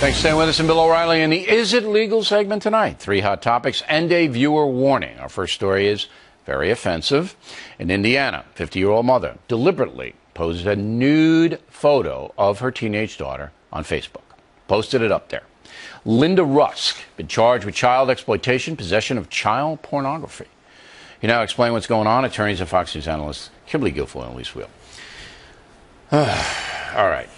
Thanks for staying with us. I'm Bill O'Reilly in the Is It Legal segment tonight. 3 hot topics and a viewer warning. Our first story is very offensive. In Indiana, 50-year-old mother deliberately posted a nude photo of her teenage daughter on Facebook. Posted it up there. Linda Rusk been charged with child exploitation, possession of child pornography. You now explain what's going on. Attorneys and Fox News analysts Kimberly Guilfoyle and Elise Wheel. All right.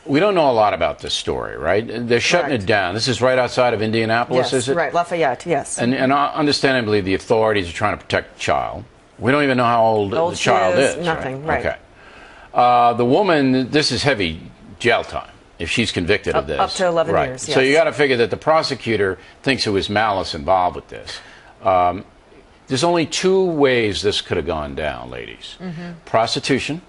We don't know a lot about this story, right? They're shutting it down. This is right outside of Indianapolis, is it? Right, Lafayette, yes. And understandably, the authorities are trying to protect the child. We don't even know how old the child is. Nothing, right. Okay. The woman, this is heavy jail time if she's convicted of this. Up to 11 years, yes. So you got to figure that the prosecutor thinks there was malice involved with this. There's only 2 ways this could have gone down, ladies. Prostitution.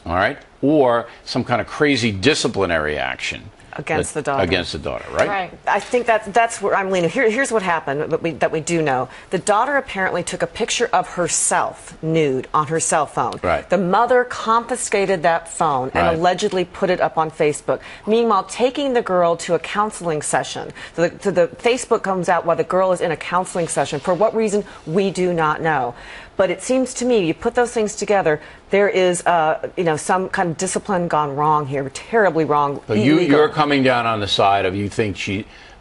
All right, or some kind of crazy disciplinary action against the daughter. Against the daughter, right? Right. I think that's where I'm leaning. Here's what happened that we do know. The daughter apparently took a picture of herself nude on her cell phone. Right. The mother confiscated that phone and allegedly put it up on Facebook. Meanwhile, taking the girl to a counseling session. So the Facebook comes out while the girl is in a counseling session. For what reason, we do not know. But it seems to me, you put those things together, there is, some kind of discipline gone wrong here, terribly wrong. But you're coming down on the side of you think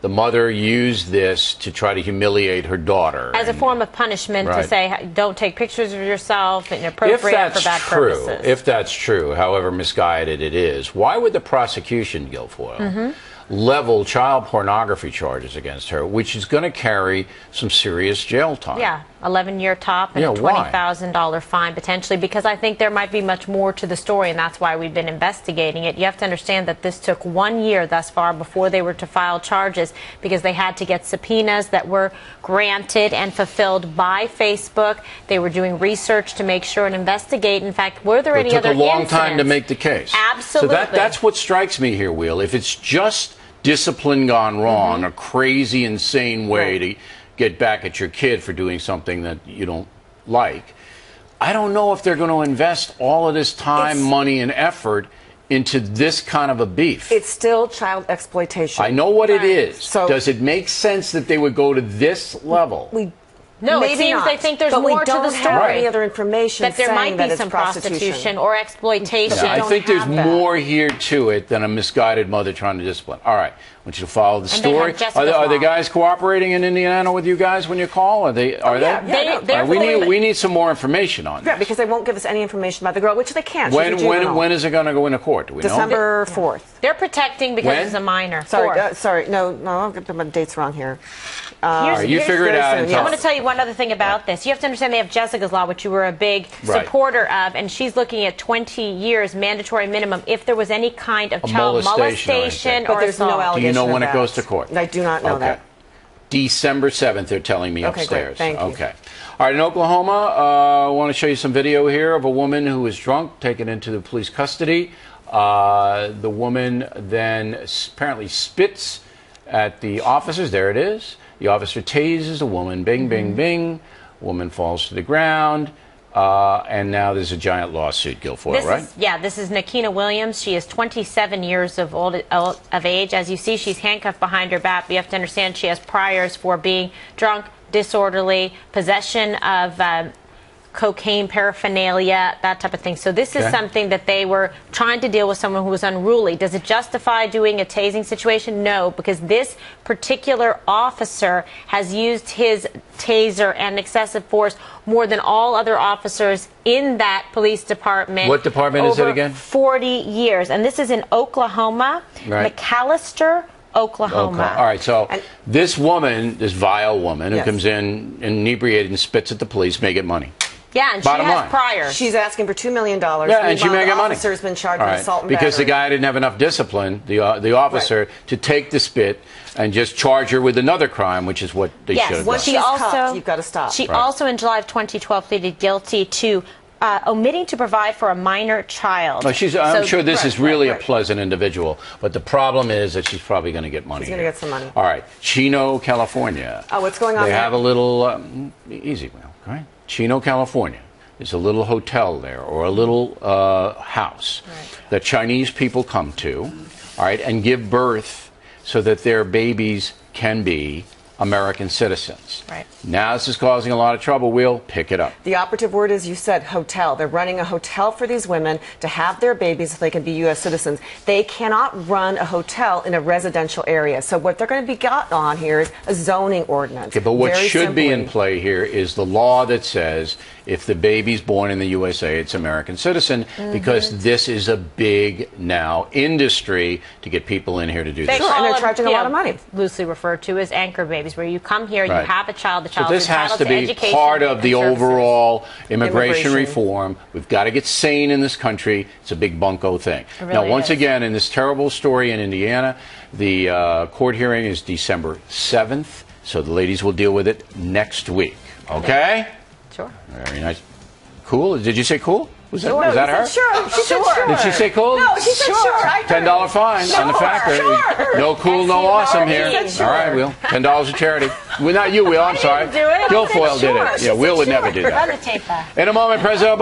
the mother used this to try to humiliate her daughter as a form of punishment to say don't take pictures of yourself, inappropriate for bad purposes. If that's true, however misguided it is, why would the prosecution, Guilfoyle, level child pornography charges against her, which is going to carry some serious jail time? Yeah, 11-year top and a $20,000 fine potentially, because I think there might be much more to the story, and that's why we've been investigating it. You have to understand that this took 1 year thus far before they were to file charges, because they had to get subpoenas that were granted and fulfilled by Facebook. They were doing research to make sure and investigate. In fact, were there any other incidents? It took a long time to make the case. Absolutely. So that's what strikes me here, Will. If it's just discipline gone wrong, a crazy, insane way to get back at your kid for doing something that you don't like, I don't know if they're going to invest all of this time, money, and effort into this kind of a beef. It's still child exploitation. I know what it is. So does it make sense that they would go to this level? No, maybe it seems not. they think there's but more to the story. We don't have any other information that there might be some prostitution or exploitation. Yeah, I think there's more here to it than a misguided mother trying to discipline. All right, I want you to follow the story. Are the guys cooperating in Indiana with you guys when you call? Are they? We need some more information on this. Yeah, because they won't give us any information about the girl, which they can't. When is it going to go into court? Do we know? December 4th. They're protecting because it's a minor. Sorry, no, I'll get my dates wrong here. You figure it out. I want to tell you one other thing about this. You have to understand they have Jessica's Law, which you were a big supporter of, and she's looking at 20 years mandatory minimum if there was any kind of child molestation or there's no allegation. Do you know when it goes to court? I do not know that. December 7th, they're telling me upstairs. Great. Thank you. Okay. All right, in Oklahoma, I want to show you some video here of a woman who was drunk, taken into the police custody. The woman then apparently spits at the officers. There it is. The officer tases the woman. Bing, bing, bing. Woman falls to the ground. And now there's a giant lawsuit, Guilfoyle, right? This is Nakina Williams. She is 27 years of age. As you see, she's handcuffed behind her back. You have to understand she has priors for being drunk, disorderly, possession of cocaine paraphernalia, that type of thing. So this is something that they were trying to deal with someone who was unruly. Does it justify doing a tasing situation? No, because this particular officer has used his taser and excessive force more than all other officers in that police department. What department is it again? 40 years. And this is in Oklahoma, McAllister, Oklahoma. All right, so this woman, this vile woman who comes in inebriated and spits at the police may get money. Yeah, and she has priors. She's asking for $2 million. Yeah, and she may get money. The officer's been charged with assault and because the guy didn't have enough discipline, the officer, to take the spit and just charge her with another crime, which is what they should have done. Once she's cuffed, you've got to stop. She also, in July of 2012, pleaded guilty to omitting to provide for a minor child. I'm sure this is really a pleasant individual, but the problem is that she's probably going to get money. She's going to get some money. All right, Chino, California. Oh, what's going on there? They have a little, easy, Will, right? Chino, California. There's a little hotel there, or a little house that Chinese people come to. all right, and give birth so that their babies can be American citizens. Right. Now this is causing a lot of trouble. We'll pick it up. The operative word is, you said, hotel. They're running a hotel for these women to have their babies so they can be U.S. citizens. They cannot run a hotel in a residential area. So what they're going to be got on here is a zoning ordinance. Okay, but what Very should simply be in play here is the law that says if the baby's born in the USA, it's American citizen, because this is a big now industry to get people in here to do this. Sure, and they're charging a lot of money. Loosely referred to as anchor babies, where you come here, Right. you have a child, the So child this is has entitled to to be education part of the and services. overall immigration Immigration. reform. We've got to get sane in this country. It's a big bunko thing. It really Now, once is. again, in this terrible story in Indiana, the court hearing is December 7th, so the ladies will deal with it next week. Okay? Sure. Very nice. Cool? Did you say cool? Was that, No, was that he her? said sure. She said sure. Did she say cool? No, she said sure. I heard $10 fine on the fact that sure. no cool, no awesome here. She said All right, sure. Will. $10 a charity. Well, not you, Will. I'm sorry. didn't do it. Guilfoyle She said did sure. it. She Yeah, said Will would sure. never do Run that. the tape back. In a moment, President Obama.